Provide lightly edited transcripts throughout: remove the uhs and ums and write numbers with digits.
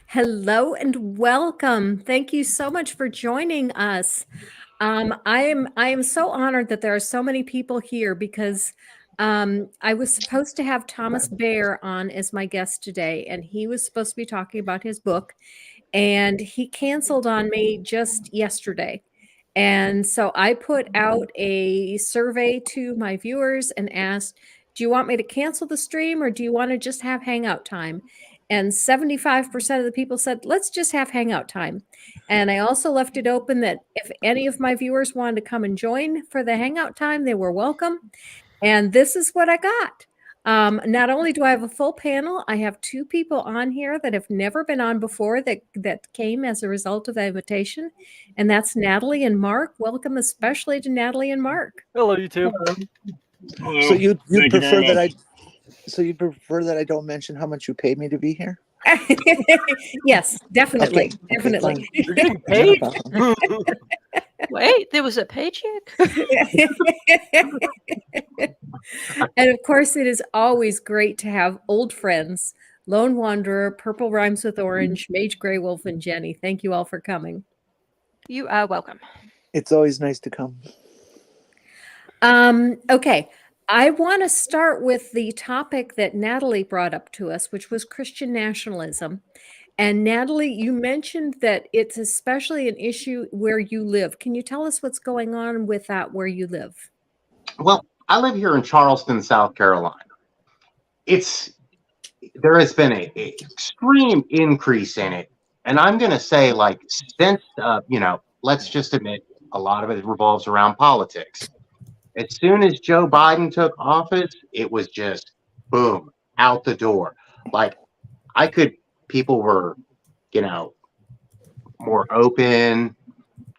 Hello and welcome. Thank you so much for joining us. I am so honored that there are so many people here because I was supposed to have Thomas Baer on as my guest today, and he was supposed to be talking about his book, and he canceled on me just yesterday. And so I put out a survey to my viewers and asked, do you want me to cancel the stream or do you want to just have hangout time? And 75% of the people said, let's just have hangout time. And I also left it open that if any of my viewers wanted to come and join for the hangout time, they were welcome. And this is what I got. Not only do I have a full panel, I have two people on here that have never been on before that came as a result of the invitation, and that's Natalie and Mark. Welcome, especially to Natalie and Mark. Hello, you two. Hello. So you Thank you prefer very that much. you prefer that I don't mention how much you paid me to be here? Yes, definitely, Okay, definitely. fine. You're getting Not a paid? problem. Wait, there was a paycheck? And of course, it is always great to have old friends, Lone Wanderer, Purple Rhymes with Orange, Mage Grey Wolf, and Jenny. Thank you all for coming. You are welcome. It's always nice to come. Okay. I want to start with the topic that Natalie brought up to us, which was Christian nationalism. And Natalie, you mentioned that it's especially an issue where you live. Can you tell us what's going on with that where you live? Well, I live here in Charleston, South Carolina. There has been a extreme increase in it, and I'm going to say, like, since let's just admit a lot of it revolves around politics. As soon as Joe Biden took office, it was just boom, out the door. Like, people were, more open,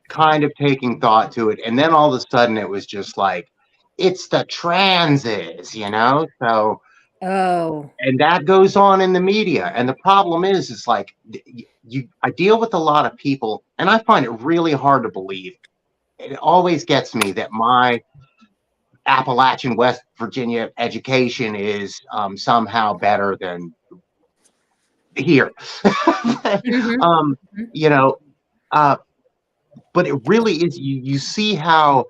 kind of taking thought to it, and then all of a sudden it was just like, it's the transes, so. Oh. And that goes on in the media. And the problem is, it's like I deal with a lot of people, and I find it really hard to believe. It always gets me that my Appalachian West Virginia education is somehow better than here. Mm-hmm. But it really is. You see how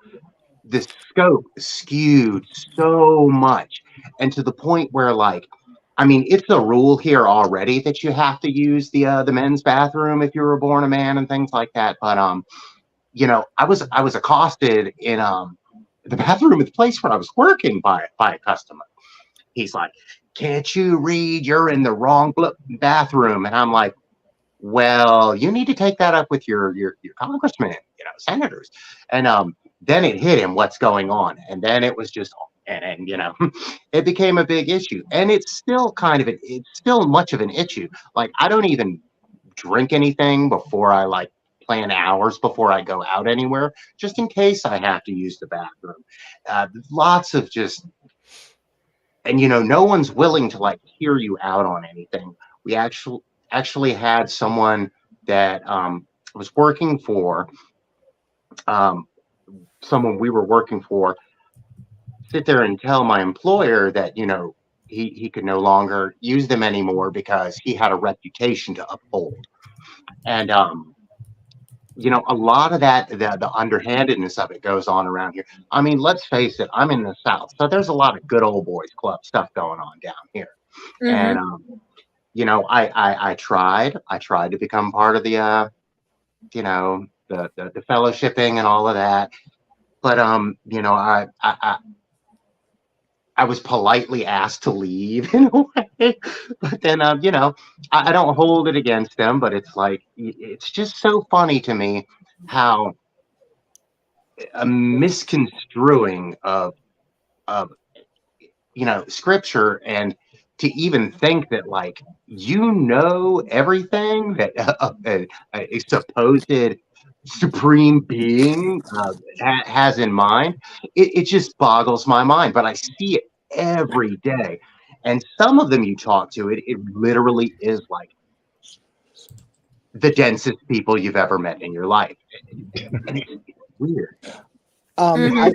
the scope skewed so much, and to the point where, like, I mean, it's a rule here already that you have to use the men's bathroom if you were born a man and things like that. But I was accosted in the bathroom at the place where I was working by a customer. He's like, "Can't you read? You're in the wrong bathroom." And I'm like, "Well, you need to take that up with your congressmen, senators." And then it hit him what's going on, and then it was just. And it became a big issue, and it's still it's still much of an issue. Like, I don't even drink anything before I plan hours before I go out anywhere, just in case I have to use the bathroom. Lots of just, and no one's willing to hear you out on anything. We actually had someone that was working for someone we were working for sit there and tell my employer that he could no longer use them anymore because he had a reputation to uphold. And a lot of that, the underhandedness of it goes on around here. I mean, let's face it, I'm in the South, so there's a lot of good old boys club stuff going on down here. Mm-hmm. And I tried to become part of the the fellowshipping and all of that, but I was politely asked to leave in a way, but then, I don't hold it against them, but it's like, it's just so funny to me how a misconstruing of scripture, and to even think that, like, everything that a supposed supreme being has in mind. It just boggles my mind, but I see it every day. And some of them you talk to, it literally is like the densest people you've ever met in your life. And it's weird. I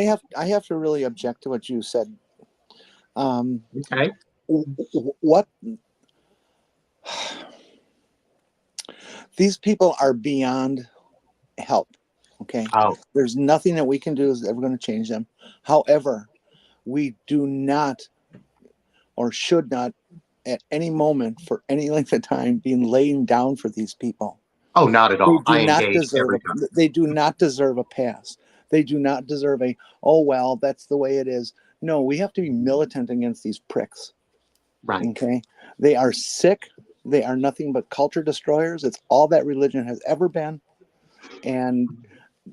have to really object to what you said. Okay. What These people are beyond help. Okay. Oh, There's nothing that we can do is ever going to change them. However, we do not or should not at any moment for any length of time be laying down for these people. oh, not at all. They I do not engage deserve every time. they do not deserve a pass. They do not deserve a, oh well, that's the way it is. No, we have to be militant against these pricks. Right. Okay. They are sick. They are nothing but culture destroyers. It's all that religion has ever been. And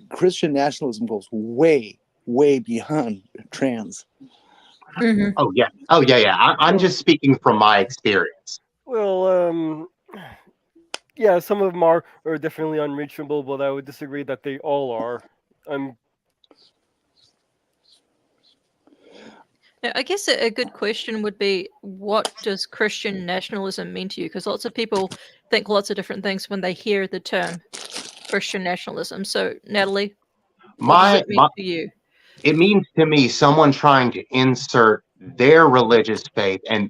Christian nationalism goes way, way beyond trans. Mhm. Oh yeah. Oh yeah, yeah. I'm just speaking from my experience. Well, yeah, some of them are definitely unreachable, but I would disagree that they all are. I'm Now, I guess a good question would be, what does Christian nationalism mean to you? Because lots of people think lots of different things when they hear the term Christian nationalism. So, Natalie, what does it mean to you? It means to me someone trying to insert their religious faith and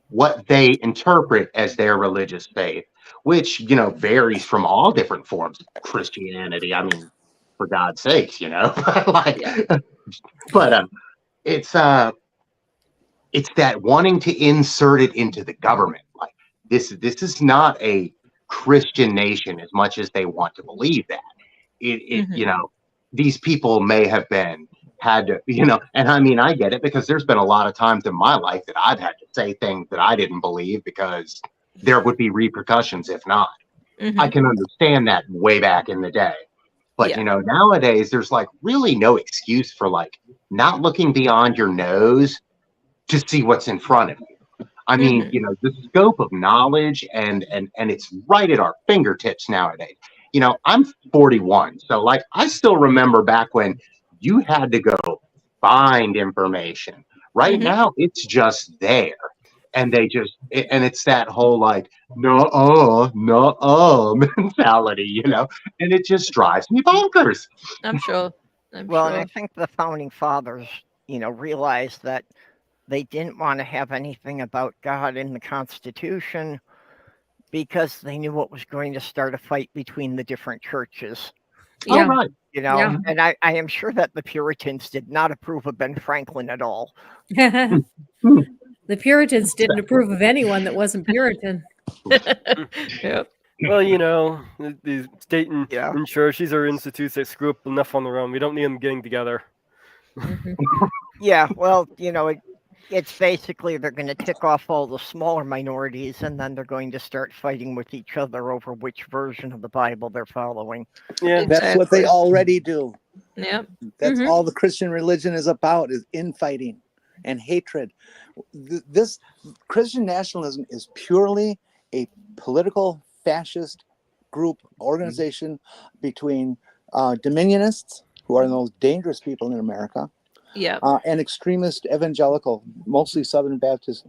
what they interpret as their religious faith, which varies from all different forms of Christianity. I mean, for God's sakes, like, Yeah. but it's that wanting to insert it into the government. Like this is not a Christian nation as much as they want to believe that. These people may have had to, and I mean, I get it because there's been a lot of times in my life that I've had to say things that I didn't believe because there would be repercussions if not. I can understand that way back in the day. But, nowadays there's like really no excuse for like not looking beyond your nose to see what's in front of you. I mean, the scope of knowledge and it's right at our fingertips nowadays. I'm 41, so like I still remember back when you had to go find information. Right now, it's just there, and and it's that whole like no mentality, and it just drives me bonkers. I'm sure. Well, and I think the founding fathers, realized that they didn't want to have anything about God in the Constitution because they knew what was going to start a fight between the different churches. Yeah. All right. Yeah. And I am sure that the Puritans did not approve of Ben Franklin at all. The Puritans didn't approve of anyone that wasn't Puritan. Yep. well, the state and Yeah. church, these are institutes that screw up enough on their own. We don't need them getting together. Mhm. Yeah, well, it's basically they're going to tick off all the smaller minorities and then they're going to start fighting with each other over which version of the Bible they're following. Yeah. That's what they already do. Yep. That's all the Christian religion is about, is infighting and hatred. This Christian nationalism is purely a political fascist group organization between dominionists, who are the most dangerous people in America, Yep. and extremist evangelical, mostly Southern Baptist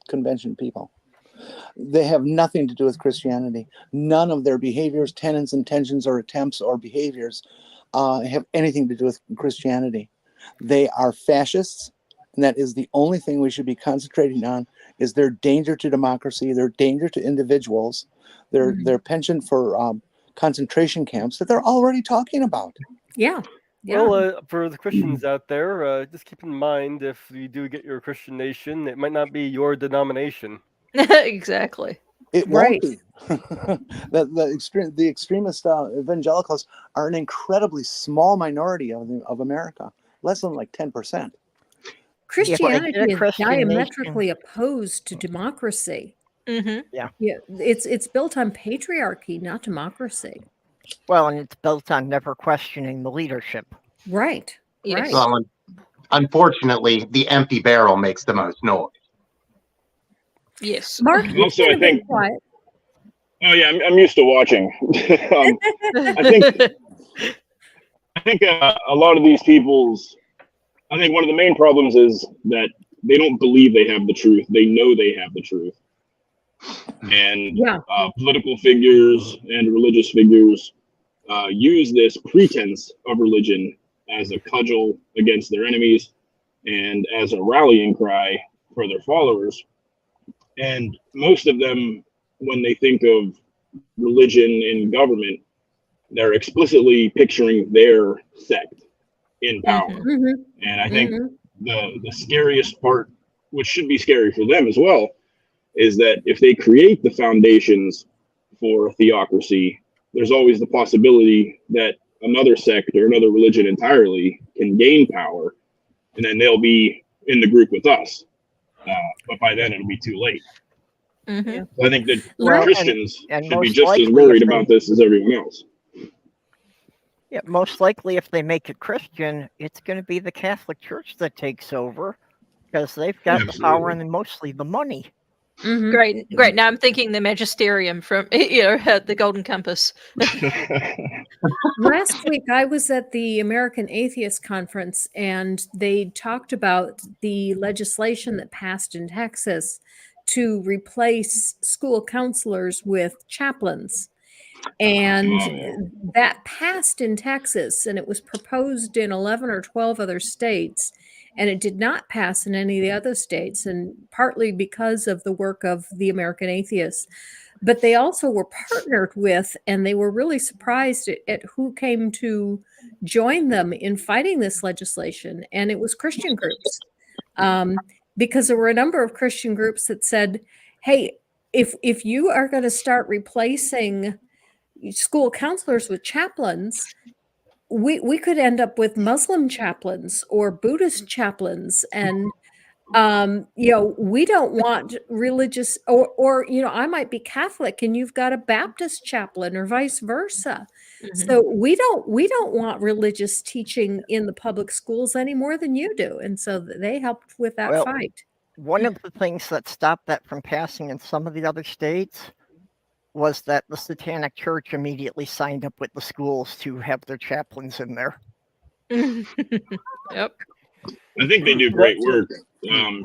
convention people. They have nothing to do with Christianity. None of their behaviors, tenets, intentions, or attempts or behaviors have anything to do with Christianity. They are fascists, and that is the only thing we should be concentrating on, is their danger to democracy, their danger to individuals, their penchant for concentration camps that they're already talking about. Yeah. Yeah. Well, for the Christians out there, just keep in mind if you do get your Christian nation, it might not be your denomination. Exactly. It Right. won't be. The extremist evangelicals are an incredibly small minority of America, less than like 10%. Christianity a is Christian diametrically opposed to democracy. Mm-hmm. Yeah, it's built on patriarchy, not democracy. Well, and it's built on never questioning the leadership. Right. Yes. Right. Well, unfortunately, the empty barrel makes the most noise. Yes. Mark, you've Also, been I a bit think- quiet. Oh yeah, I'm used to watching. I think a lot of these people's. I think one of the main problems is that they don't believe they have the truth. They know they have the truth, and Yeah. Political figures and religious figures use this pretense of religion as a cudgel against their enemies and as a rallying cry for their followers. And most of them, when they think of religion and government, they're explicitly picturing their sect in power. Mhm. And I think the scariest part, which should be scary for them as well, is that if they create the foundations for a theocracy, there's always the possibility that another sect or another religion entirely can gain power, and then they'll be in the group with us. But by then it'll be too late. Mhm. So I think that Well, Christians and should be most just as likely worried if they- about this as everyone else. Yeah, most likely if they make it Christian, it's going to be the Catholic Church that takes over because they've got the power and mostly the money. Mhm. Great. Now I'm thinking the magisterium from the Golden Compass. Last week, I was at the American Atheist Conference, and they talked about the legislation that passed in Texas to replace school counselors with chaplains. And that passed in Texas, and it was proposed in 11 or 12 other states, and it did not pass in any of the other states, and partly because of the work of the American Atheists. But they also were partnered with, and they were really surprised at who came to join them in fighting this legislation, and it was Christian groups. Because there were a number of Christian groups that said, hey, if you are going to start replacing school counselors with chaplains, we could end up with Muslim chaplains or Buddhist chaplains, and we don't want religious, or I might be Catholic and you've got a Baptist chaplain, or vice versa. So we don't want religious teaching in the public schools any more than you do, and so they helped with that fight. One of the things that stopped that from passing in some of the other states was that the Satanic Church immediately signed up with the schools to have their chaplains in there. Yep. I think they do great work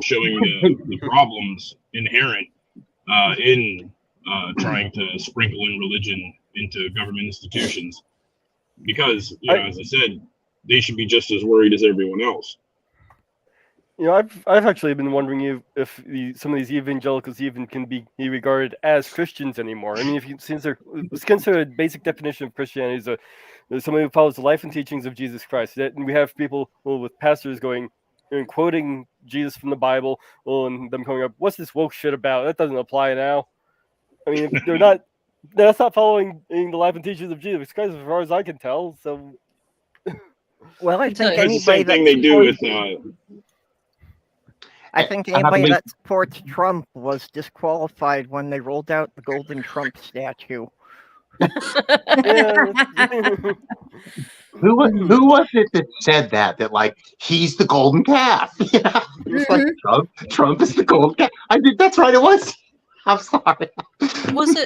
showing the problems inherent in trying to sprinkle in religion into government institutions. Because, as I said, they should be just as worried as everyone else. I've actually been wondering if some of these evangelicals even can be regarded as Christians anymore. I mean, since let's consider a basic definition of Christianity is somebody who follows the life and teachings of Jesus Christ. And we have people with pastors going and quoting Jesus from the Bible, and them coming up, "What's this woke shit about? That doesn't apply now." I mean, that's not following the life and teachings of Jesus Christ, as far as I can tell. So, well, I think it's the same thing they do with. I think anybody that supports Trump was disqualified when they rolled out the Golden Trump statue. Who was it that said that like he's the golden calf? Yeah, it's like Trump is the golden calf. I think that's right. It was. I'm sorry. Was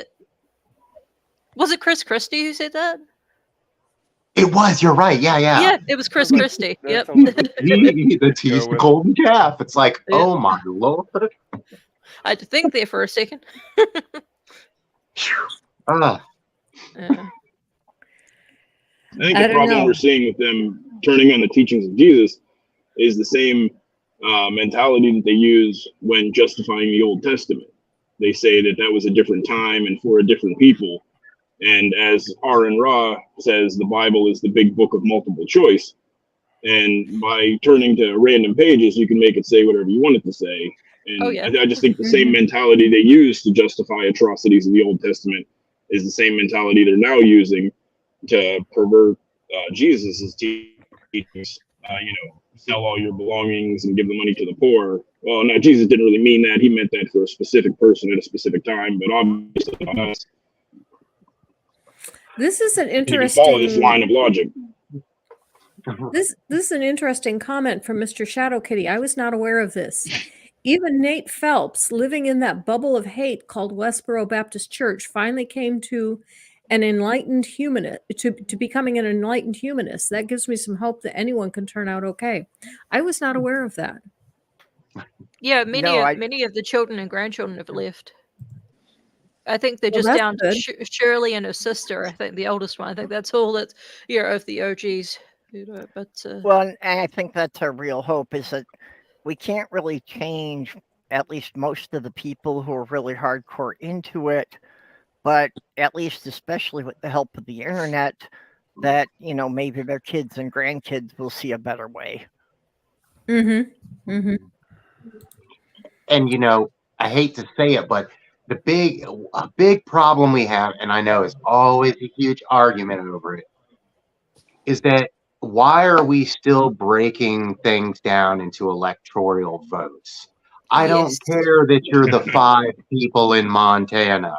it Chris Christie who said that? It was. You're right. Yeah. Yeah, it was Chris Christie. Yep. He's the golden calf. It's like, oh my Lord. I had to think there for a second. I think the problem we're seeing with them turning on the teachings of Jesus is the same mentality that they use when justifying the Old Testament. They say that was a different time and for a different people. And as R.N. Ra says, the Bible is the big book of multiple choice. And by turning to random pages, you can make it say whatever you want it to say. And I just think the same mentality they use to justify atrocities in the Old Testament is the same mentality they're now using to pervert Jesus' teachings. Sell all your belongings and give the money to the poor. Well, no, Jesus didn't really mean that. He meant that for a specific person at a specific time, but obviously not us. This is an You can follow this interesting line of logic. This is an interesting comment from Mr. Shadow Kitty. I was not aware of this. Even Nate Phelps, living in that bubble of hate called Westboro Baptist Church, finally came to an enlightened humanist, to becoming an enlightened humanist. That gives me some hope that anyone can turn out okay. I was not aware of that. Yeah, many of the children and grandchildren have left. I think they're just down to Shirley and her sister. I think the oldest one. I think that's all that's of the OGs. Well, and I think that's our real hope, is that we can't really change at least most of the people who are really hardcore into it, but at least especially with the help of the internet, that, you know, maybe their kids and grandkids will see a better way. Mm-hmm. Mm-hmm. And you know, I hate to say it, but a big problem we have, and I know it's always a huge argument over it, is that why are we still breaking things down into electoral votes? I don't Yes. care that you're the 5 people in Montana.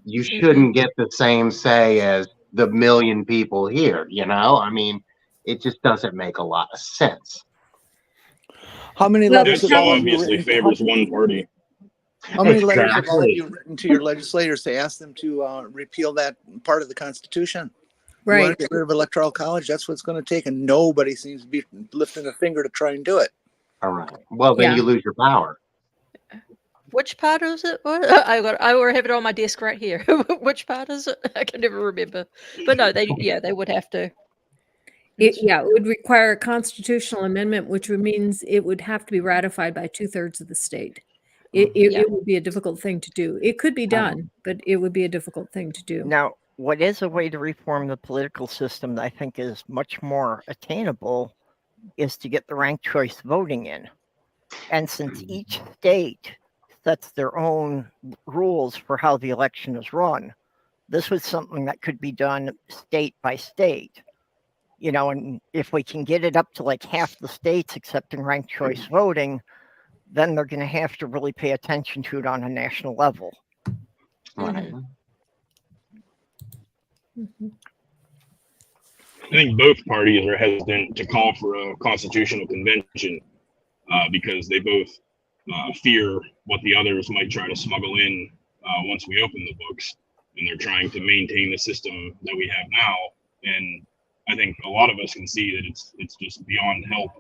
You shouldn't get the same say as the 1 million people here, you know? I mean, it just doesn't make a lot of sense. How many Well, letters That have so all you obviously written? favors one party. How many letters have all of Exactly. you written to your legislators to ask them to repeal that part of the Constitution? You right. want to get rid of electoral college? That's what it's going to take, and nobody seems to be lifting a finger to try and do it. All right. Well, then Yeah. you lose your power. Which part is it? What? I already have it on my desk right here. Which part is it? I can never remember. But no, they would have to. It would require a constitutional amendment, which means it would have to be ratified by 2/3 of the state. It would be a difficult thing to do. It could be done, but it would be a difficult thing to do. Now, what is a way to reform the political system that I think is much more attainable is to get the ranked choice voting in. And since each state sets their own rules for how the election is run, this was something that could be done state by state. You know, and if we can get it up to like half the states accepting ranked choice voting, then they're going to have to really pay attention to it on a national level. Right. Mm-hmm. I think both parties are hesitant to call for a constitutional convention because they both fear what the others might try to smuggle in once we open the books, and they're trying to maintain the system that we have now. And I think a lot of us can see that it's just beyond help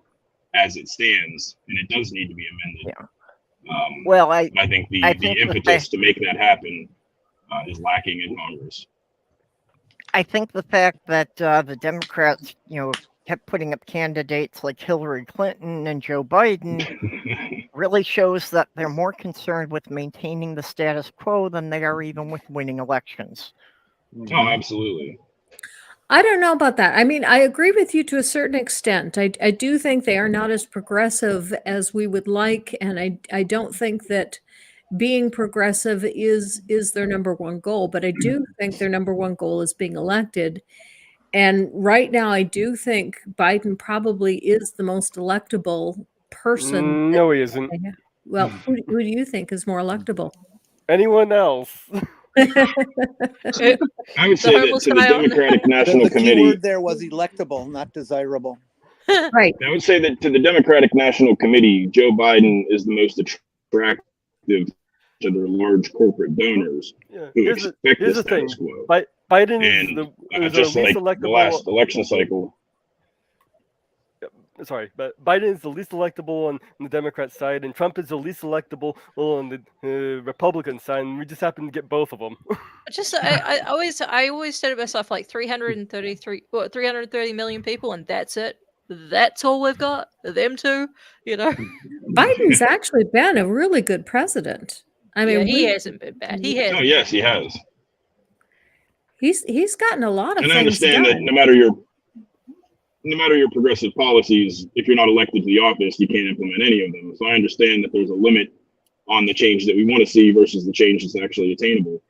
as it stands, and it does need to be amended. Yeah. Well, I think the think impetus to make that happen is lacking in Congress. I think the fact that the Democrats, you know, kept putting up candidates like Hillary Clinton and Joe Biden really shows that they're more concerned with maintaining the status quo than they are even with winning elections. Oh, absolutely. I don't know about that. I mean, I agree with you to a certain extent. I do think they are not as progressive as we would like, and I don't think that being progressive is their number one goal, but I do think their number one goal is being elected. And right now, I do think Biden probably is the most electable person. No, he isn't. Well, who do you think is more electable? Anyone else? I would say that to the Democratic National The key Committee. word there was electable, not desirable. Right. I would say that to the Democratic National Committee, Joe Biden is the most attractive to their large corporate donors who Here's expect the the thing. status quo. Biden And is the just least like electable. the last election cycle. Sorry, but Biden is the least electable on the Democrat side, and Trump is the least electable on the Republican side, and we just happen to get both of them. Just I always said to myself, like 330 million people, and that's it. That's all we've got. Them two, you know. Biden's actually been a really good president. I mean, he hasn't been bad. He has. Oh yes, he has. He's gotten a lot of And things I understand done. that no matter your progressive policies, if you're not elected to the office, you can't implement any of them. So I understand that there's a limit on the change that we want to see versus the change that's actually attainable.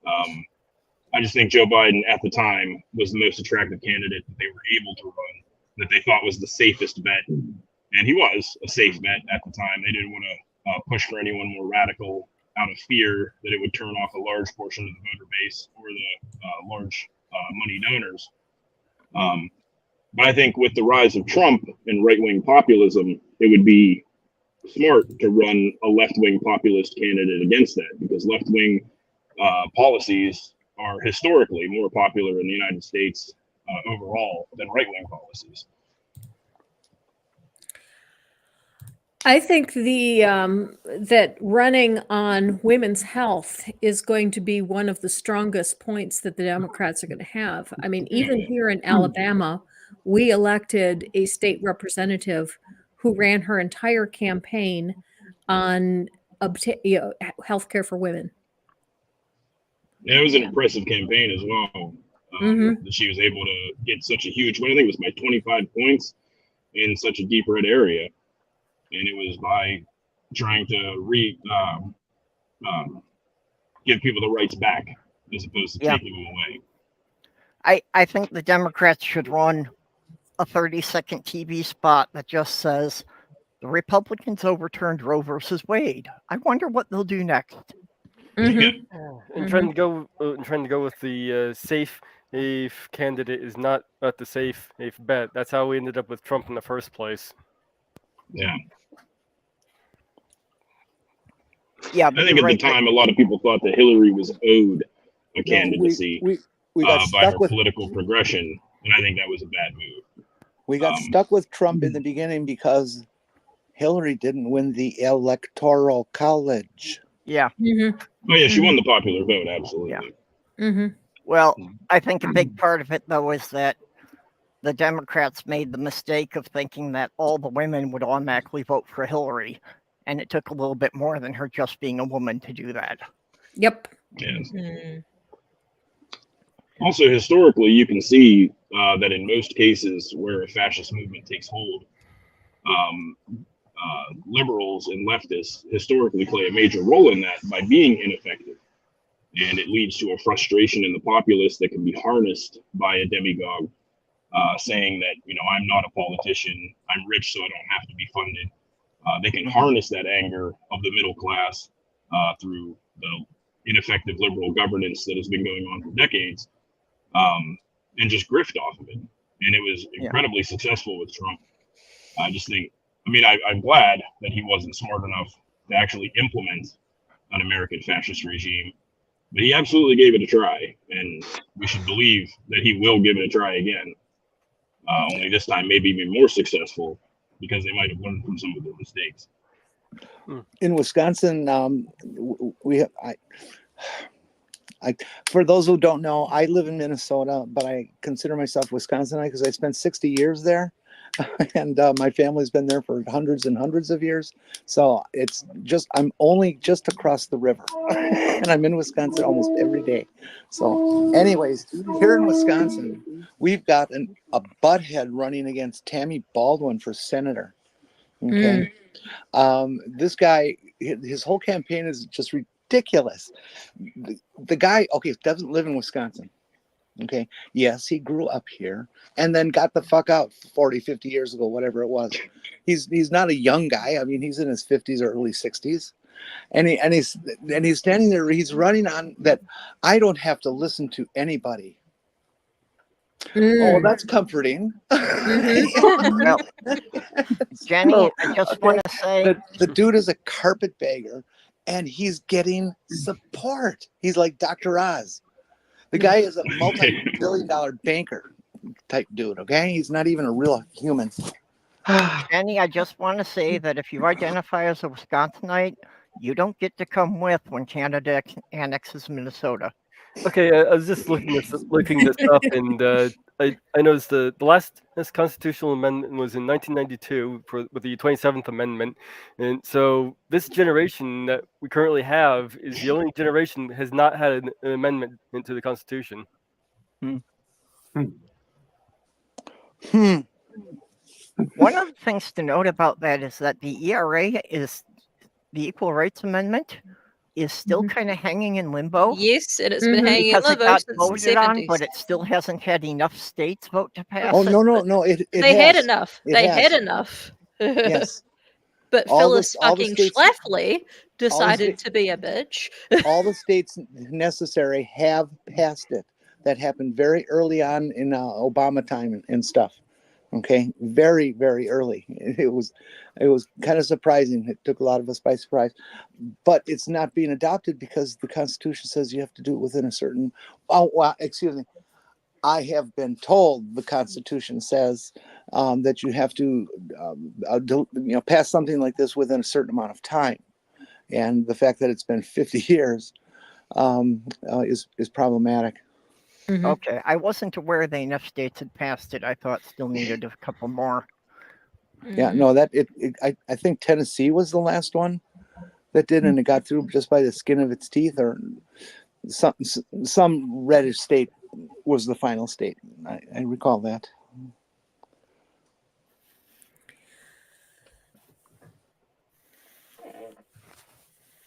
I just think Joe Biden at the time was the most attractive candidate that they were able to run, that they thought was the safest bet. And he was a safe bet at the time. They didn't want to push for anyone more radical out of fear that it would turn off a large portion of the voter base or the large money donors. But I think with the rise of Trump and right-wing populism, it would be smart to run a left-wing populist candidate against that, because left-wing policies are historically more popular in the United States overall than right-wing policies. I think that running on women's health is going to be one of the strongest points that the Democrats are going to have. I mean, even here in Alabama, we elected a state representative who ran her entire campaign on health care for women. Yeah, it was an impressive campaign as well. That she was able to get such a huge win. I think it was by 25 points in such a deep red area, and it was by trying to give people the rights back as opposed to taking them away. I think the Democrats should run a 30-second TV spot that just says, "The Republicans overturned Roe versus Wade. I wonder what they'll do next." And trying to go with the safe candidate is not the safe bet. That's how we ended up with Trump in the first place. Yeah. Yeah, I think at the time, a lot of people thought that Hillary was owed a candidacy we got by her stuck with political progression, and I think that was a bad move. we got stuck with Trump in the beginning because Hillary didn't win the Electoral College. Yeah. Oh yeah, she won the popular vote, absolutely. Yeah. Well, I think a big part of it, though, is that the Democrats made the mistake of thinking that all the women would automatically vote for Hillary, and it took a little bit more than her just being a woman to do that. Yep. Yes. Also, historically, you can see that in most cases where a fascist movement takes hold, liberals and leftists historically play a major role in that by being ineffective. And it leads to a frustration in the populace that can be harnessed by a demagogue saying that, I'm not a politician, I'm rich, so I don't have to be funded. They can harness that anger of the middle class through the ineffective liberal governance that has been going on for decades, and just grift off of it. And it was incredibly successful with Trump. I just think, I'm glad that he wasn't smart enough to actually implement an American fascist regime, but he absolutely gave it a try, and we should believe that he will give it a try again. Only this time, maybe even more successful, because they might have learned from some of their mistakes. In Wisconsin, we have, for those who don't know, I live in Minnesota, but I consider myself Wisconsinite because I spent 60 years there. And my family's been there for hundreds and hundreds of years. So I'm only just across the river and I'm in Wisconsin almost every day. So anyways, here in Wisconsin, we've got a butthead running against Tammy Baldwin for senator. Okay. This guy, his whole campaign is just ridiculous. The guy, doesn't live in Wisconsin. Okay. Yes, he grew up here and then got the fuck out 40, 50 years ago, whatever it was. He's not a young guy. He's in his 50s or early 60s. And he's standing there, he's running on that I don't have to listen to anybody. Oh, that's comforting. Well, Jenny, I just want to say the dude is a carpetbagger and he's getting support. He's like Dr. Oz. The guy is a multi-billion-dollar banker type dude, okay? He's not even a real human. Jenny, I just want to say that if you identify as a Wisconsinite, you don't get to come with when Canada annexes Minnesota. Okay, I was just looking this up, and I noticed the last constitutional amendment was in 1992 with the 27th Amendment, and so this generation that we currently have is the only generation that has not had an amendment into the Constitution. One of the things to note about that is that the ERA is the Equal Rights Amendment is still kind of hanging in limbo. Yes, and it's been hanging in because it limbo got since voted the on, 70s. but it still hasn't had enough states vote to pass Oh, it. no. They had enough. It Had has. enough. Yes. But All Phyllis the fucking states- Schlafly decided to be a bitch. All the states necessary have passed it. That happened very early on in Obama time and stuff. Okay, very, very early. It was kind of surprising. It took a lot of us by surprise, but it's not being adopted because the Constitution says you have to do it within a certain. Oh, well, excuse me. I have been told the Constitution says that you have to, pass something like this within a certain amount of time, and the fact that it's been 50 years is problematic. Okay, I wasn't aware that enough states had passed it. I thought still needed a couple more. Yeah, no, I think Tennessee was the last one that did, and it got through just by the skin of its teeth, or some reddish state was the final state. I recall that.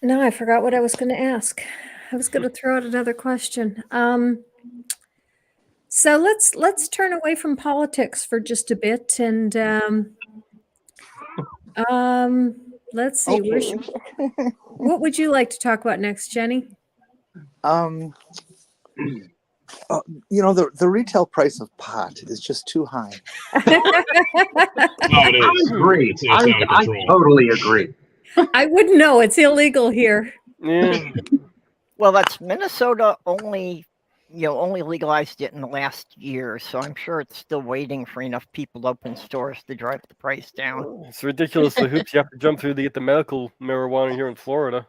No, I forgot what I was going to ask. I was going to throw out another question. So let's turn away from politics for just a bit, and let's see. Okay. What would you like to talk about next, Jenny? The retail price of pot is just too high. No, it I is. agree. It's out of I control. totally agree. I wouldn't know. It's illegal here. Yeah. Well, that's Minnesota only legalized it in the last year, so I'm sure it's still waiting for enough people to open stores to drive the price down. It's ridiculous the hoops you have to jump through to get the medical marijuana here in Florida.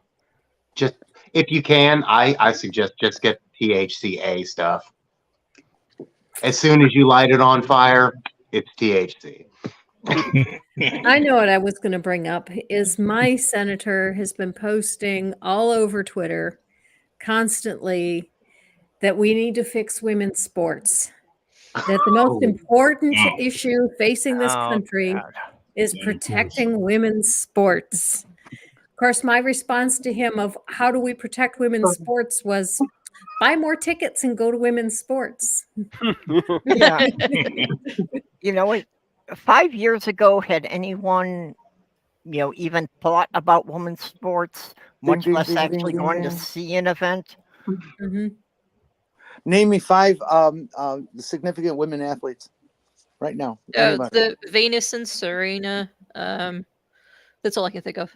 Just if you can, I suggest just get THCA stuff. As soon as you light it on fire, it's THC. I know what I was going to bring up is my senator has been posting all over Twitter constantly that we need to fix women's sports. That the most important issue facing this country is protecting women's sports. Of course, my response to him of how do we protect women's sports was buy more tickets and go to women's sports. Yeah. 5 years ago, had anyone, even thought about women's sports, much less actually going to see an event? Mm-hmm. Name me 5 significant women athletes right now. The Venus and Serena. That's all I can think of.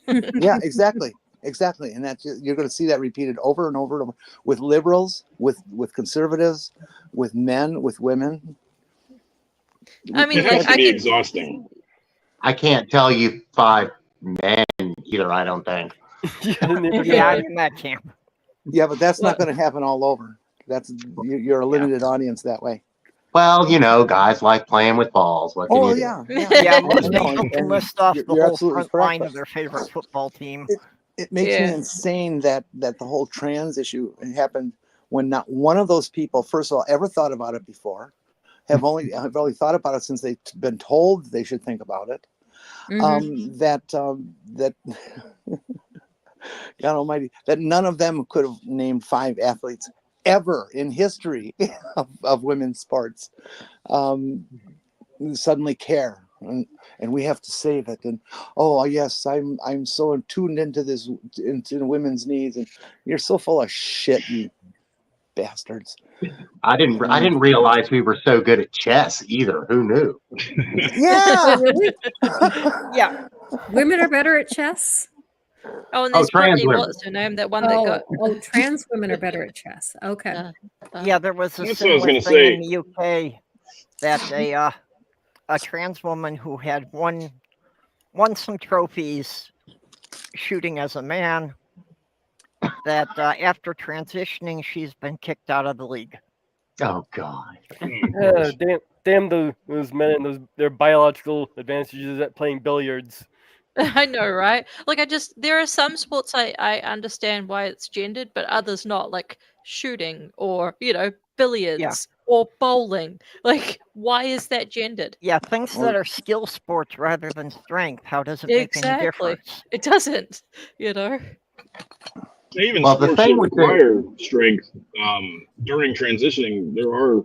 Yeah, exactly. And you're going to see that repeated over and over and over with liberals, with conservatives, with men, with women. I mean, It has like, to be exhausting. I can't tell you 5 men either, I don't think. Yeah, I'm in that camp. Yeah, but that's not going to happen all over. You're a limited audience that way. Well, guys like playing with balls. What can you do? Yeah, most No, people can and list off the you're whole absolutely front line correct. of their favorite football team. It makes me insane that the whole trans issue happened when not one of those people, first of all, ever thought about it before, have only thought about it since they've been told they should think about it. Mm-hmm. That God Almighty, that none of them could have named 5 athletes ever in history of women's sports. Suddenly care. And we have to save it. And yes, I'm so tuned into women's needs, and you're so full of shit, you bastards. I didn't realize we were so good at chess either. Who knew? Yeah. Really? Yeah. Women are better at chess? Oh, and there's trans Brittany, women. what's her name? That one that got. Trans women are better at chess. Okay. Yeah, there was a That's what I was similar gonna thing say. in the UK that a trans woman who had won some trophies shooting as a man, that after transitioning, she's been kicked out of the league. Oh God! Damn those men and their biological advantages at playing billiards. I know, right? Like, there are some sports I understand why it's gendered, but others not, like shooting or, billiards or bowling. Like, why is that gendered? Yeah, things that are skill sports rather than strength. How does it make any difference? It doesn't, Even Well, the sports thing that with require strength during transitioning, there are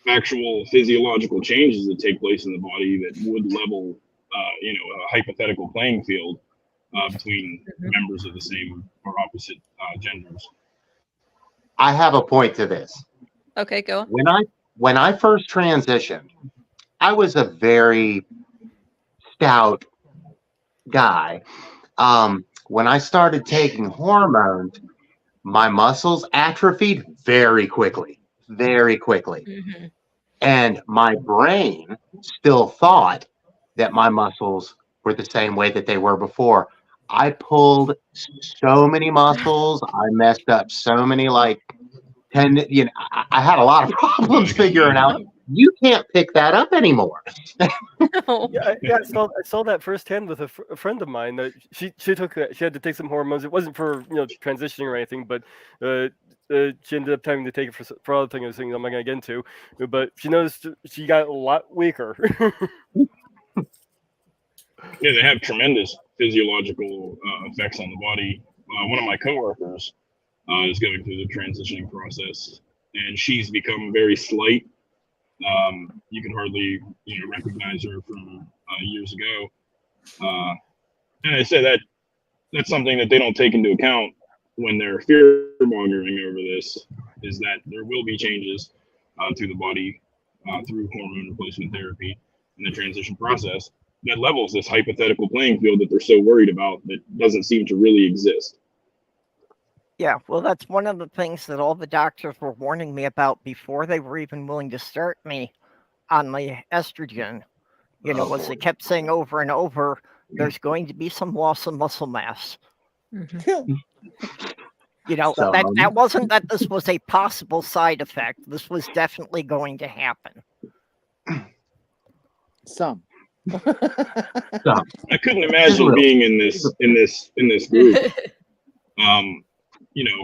actual physiological changes that take place in the body that would level, a hypothetical playing field between members of the same or opposite genders. I have a point to this. Okay, go on. When I first transitioned, I was a very stout guy. When I started taking hormones, my muscles atrophied very quickly. Mm-hmm. And my brain still thought that my muscles were the same way that they were before. I pulled so many muscles. I messed up so many I had a lot of problems figuring out you can't pick that up anymore. Oh. Yeah, I saw that firsthand with a friend of mine. That she took that she had to take some hormones. It wasn't for transitioning or anything, but she ended up having to take it for other things I'm not going to get into. But she noticed she got a lot weaker. Yeah, they have tremendous physiological effects on the body. One of my coworkers is going through the transitioning process, and she's become very slight. You can hardly recognize her from years ago. And I say that's something that they don't take into account when they're fear mongering over this, is that there will be changes to the body through hormone replacement therapy in the transition process that levels this hypothetical playing field that they're so worried about that doesn't seem to really exist. Yeah, well, that's one of the things that all the doctors were warning me about before they were even willing to start me on the estrogen. As they kept saying over and over, there's going to be some loss of muscle mass. Mhm. That wasn't that this was a possible side effect. This was definitely going to happen. Some. I couldn't imagine being in this group.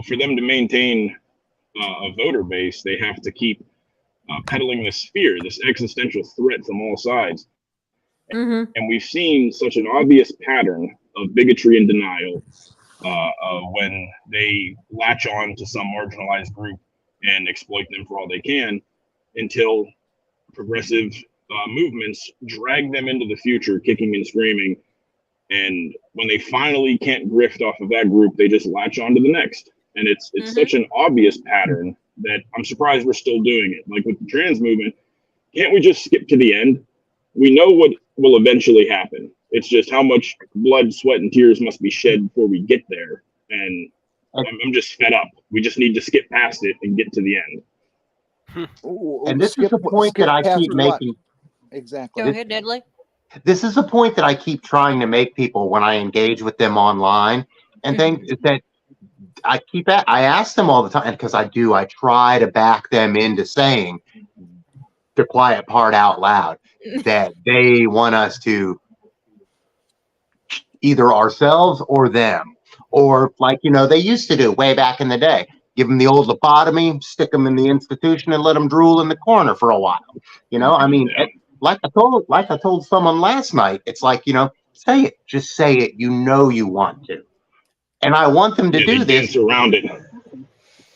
For them to maintain a voter base, they have to keep peddling this fear, this existential threat from all sides. Mhm. And we've seen such an obvious pattern of bigotry and denial when they latch on to some marginalized group and exploit them for all they can, until progressive movements drag them into the future, kicking and screaming. And when they finally can't grift off of that group, they just latch on to the next. And it's such an obvious pattern that I'm surprised we're still doing it. Like with the trans movement, can't we just skip to the end? We know what will eventually happen. It's just how much blood, sweat, and tears must be shed before we get there. And I'm just fed up. We just need to skip past it and get to the end. And this is a point that I keep making. Exactly. Go ahead, Natalie. This is a point that I keep trying to make people when I engage with them online, and things that I ask them all the time, because I try to back them into saying the quiet part out loud, that they want us to either ourselves or them, or like they used to do way back in the day, give them the old lobotomy, stick them in the institution, and let them drool in the corner for a while. I mean, like I told someone last night, it's like, say it, just say it. You want to, and I want them to do this. Dance around it.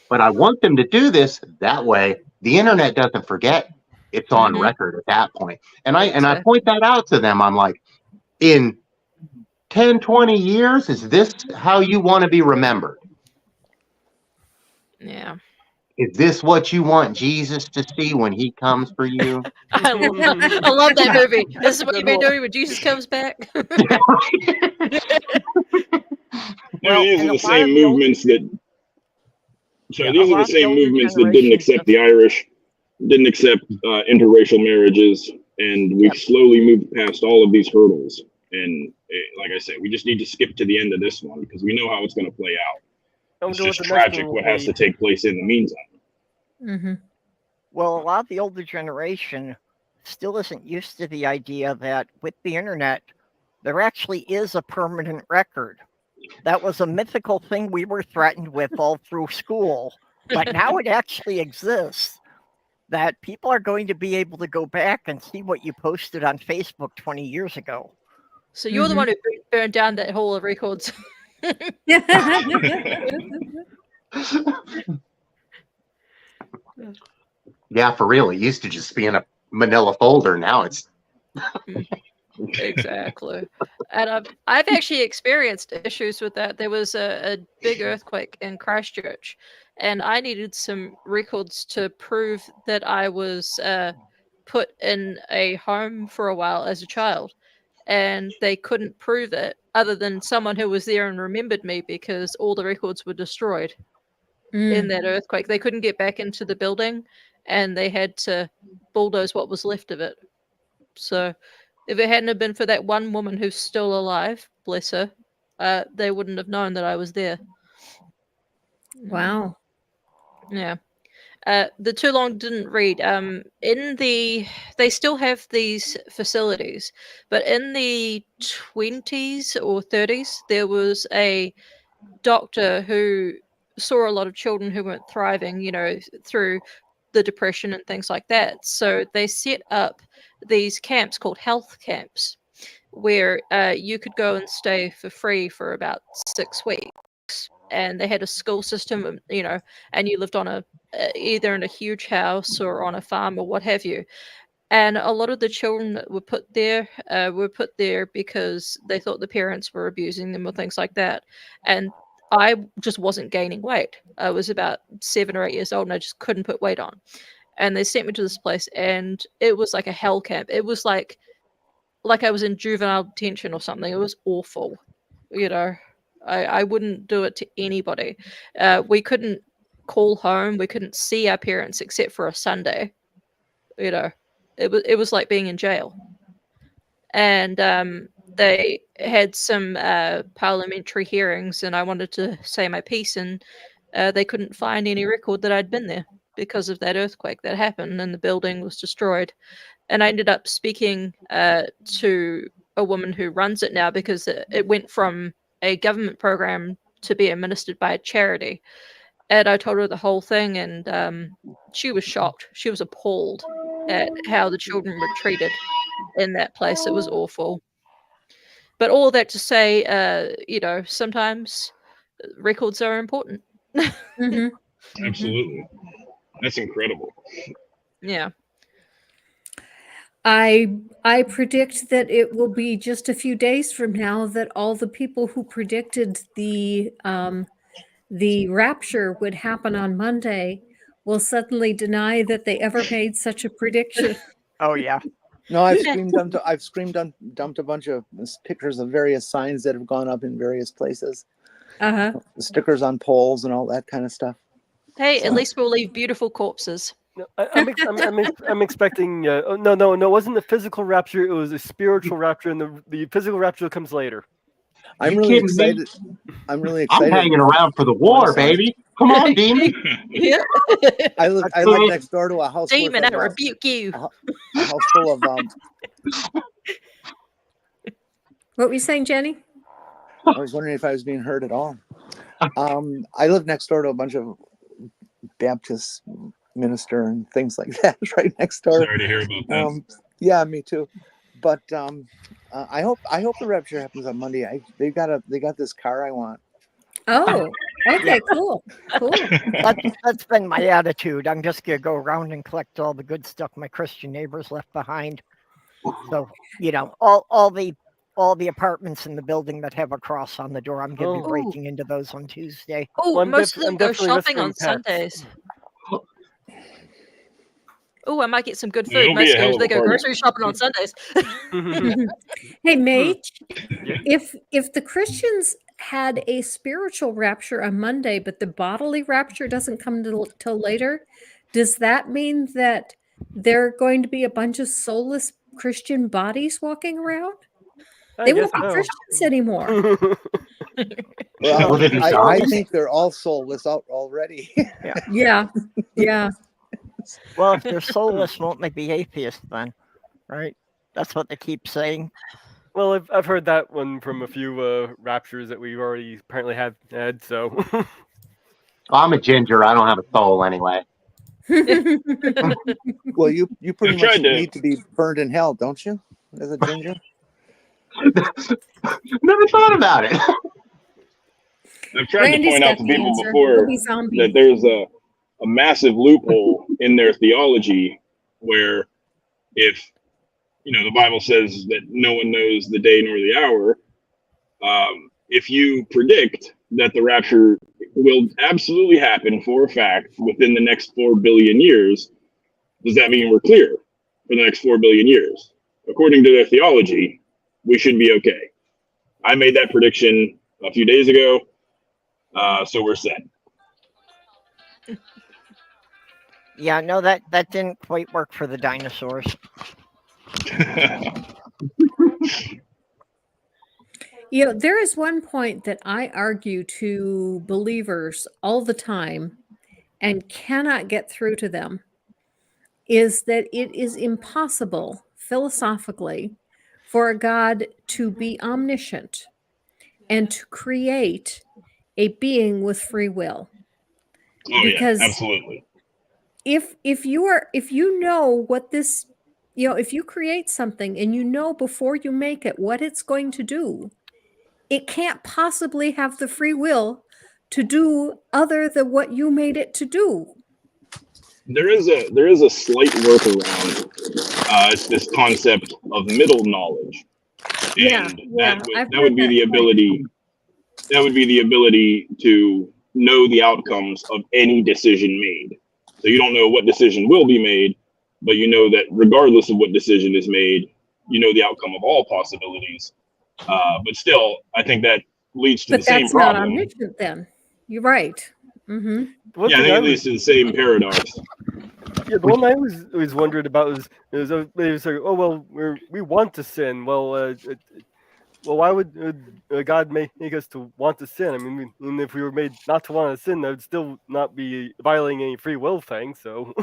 But I want them to do this that way. The internet doesn't forget. It's on record at that point. And I point that out to them. I'm like, in 10, 20 years, is this how you want to be remembered? Yeah. Is this what you want Jesus to see when he comes for you? I love that movie. This is what you've been doing when Jesus comes back. These are the same movements that. So these are the same movements that didn't accept the Irish, didn't accept interracial marriages, and we've slowly moved past all of these hurdles. And like I said, we just need to skip to the end of this one because we know how it's going to play out. It's just tragic what has to take place in the meantime. Well, a lot of the older generation still isn't used to the idea that with the internet, there actually is a permanent record. That was a mythical thing we were threatened with all through school, but now it actually exists, that people are going to be able to go back and see what you posted on Facebook 20 years ago. So you're the one who burned down that hall of records. Yeah, for real. It used to just be in a manila folder. Now it's Exactly. And I've actually experienced issues with that. There was a big earthquake in Christchurch, and I needed some records to prove that I was put in a home for a while as a child. And they couldn't prove it other than someone who was there and remembered me, because all the records were destroyed in that earthquake. They couldn't get back into the building, and they had to bulldoze what was left of it. So if it hadn't have been for that one woman who's still alive, bless her, they wouldn't have known that I was there. Wow. Yeah. The too long didn't read. They still have these facilities, but in the 20s or 30s, there was a doctor who saw a lot of children who weren't thriving, through the depression and things like that. So they set up these camps called health camps, where you could go and stay for free for about 6 weeks. And they had a school system, and you lived on either in a huge house or on a farm or what have you. And a lot of the children that were put there because they thought the parents were abusing them or things like that. And I just wasn't gaining weight. I was about 7 or 8 years old and I just couldn't put weight on. And they sent me to this place and it was like a hell camp. It was like I was in juvenile detention or something. It was awful. I wouldn't do it to anybody. We couldn't call home. We couldn't see our parents except for a Sunday. It was like being in jail. And they had some parliamentary hearings, and I wanted to say my piece, and they couldn't find any record that I'd been there because of that earthquake that happened, and the building was destroyed. And I ended up speaking to a woman who runs it now because it went from a government program to be administered by a charity. And I told her the whole thing, and she was shocked. She was appalled at how the children were treated in that place. It was awful. But all that to say, sometimes records are important. Mm-hmm. Absolutely. That's incredible. Yeah. I predict that it will be just a few days from now that all the people who predicted the rapture would happen on Monday will suddenly deny that they ever made such a prediction. Oh yeah. No, I've dumped a bunch of pictures of various signs that have gone up in various places. Uh-huh. Stickers on poles and all that kind of stuff. Hey, at least we'll leave beautiful corpses. No, I'm expecting. No, it wasn't the physical rapture. It was a spiritual rapture, and the physical rapture comes later. I'm You really kidding me? excited. I'm really excited. I'm hanging around for the war, baby. Come on, demon. Yeah. I live next door to a house. Demon, I rebuke you. A house full of. What were you saying, Jenny? I was wondering if I was being heard at all. I live next door to a bunch of Baptist minister and things like that, right next door. Sorry to hear about that. Yeah, me too. But I hope the rapture happens on Monday. They got this car I want. Oh, okay, cool. That's been my attitude. I'm just gonna go around and collect all the good stuff my Christian neighbors left behind. So all the apartments in the building that have a cross on the door, I'm gonna be breaking into those on Tuesday. Oh, Well, most of them go shopping on risking pets. Sundays. Oh, I might get some good Yeah, it'll food. be Most a hell goes of they a go party. grocery shopping on Sundays. Hey, Mage, Yeah. if the Christians had a spiritual rapture on Monday, but the bodily rapture doesn't come till later, does that mean that there are going to be a bunch of soulless Christian bodies walking around? They won't be Christians anymore. Well, Will they be I zombies? think they're all soulless out already. Yeah. Well, if they're soulless, won't they be atheists then? Right? That's what they keep saying. Well, I've heard that one from a few raptures that we've already apparently have had. So I'm a ginger. I don't have a soul anyway. Well, you pretty I've much tried to- need to be burned in hell, don't you? As a ginger. Never thought about it. I've tried Randy's to point got out to the people answer. before He'll be zombie. that there's a massive loophole in their theology where if the Bible says that no one knows the day nor the hour, if you predict that the rapture will absolutely happen for a fact within the next 4 billion years, does that mean we're clear for the next 4 billion years? According to their theology, we should be okay. I made that prediction a few days ago, so we're set. Yeah, no, that didn't quite work for the dinosaurs. There is one point that I argue to believers all the time, and cannot get through to them is that it is impossible philosophically for a God to be omniscient and to create a being with free will. Oh Because yeah, absolutely. if you know what this, if you create something and you know before you make it what it's going to do, it can't possibly have the free will to do other than what you made it to do. There is a slight workaround. It's this concept of middle knowledge, and I've that would heard be that the ability. That would be the ability to know the outcomes of any decision made. So you don't know what decision will be made, but you know that regardless of what decision is made, you know the outcome of all possibilities. But still, I think that leads to But the same that's not problem. omniscient then. You're right. Mm-hmm. One Yeah, I thing think I it leads to the same paradox. Yeah, the one I always wondered about is they was like, oh well, we want to sin. Well, why would God make us to want to sin? I mean, if we were made not to want to sin, that would still not be violating any free will thing. So,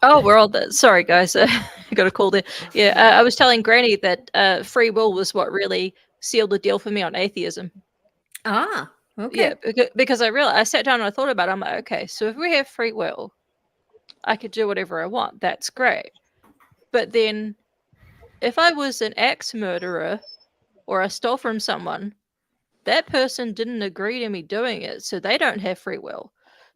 Oh, we're all that. Sorry, guys. I got a call there. Yeah, I was telling Granny that free will was what really sealed the deal for me on atheism. Ah, okay. Yeah, because I realized, I sat down and I thought about it. I'm like, okay, so if we have free will, I could do whatever I want. That's great. But then if I was an axe murderer or I stole from someone, that person didn't agree to me doing it, so they don't have free will.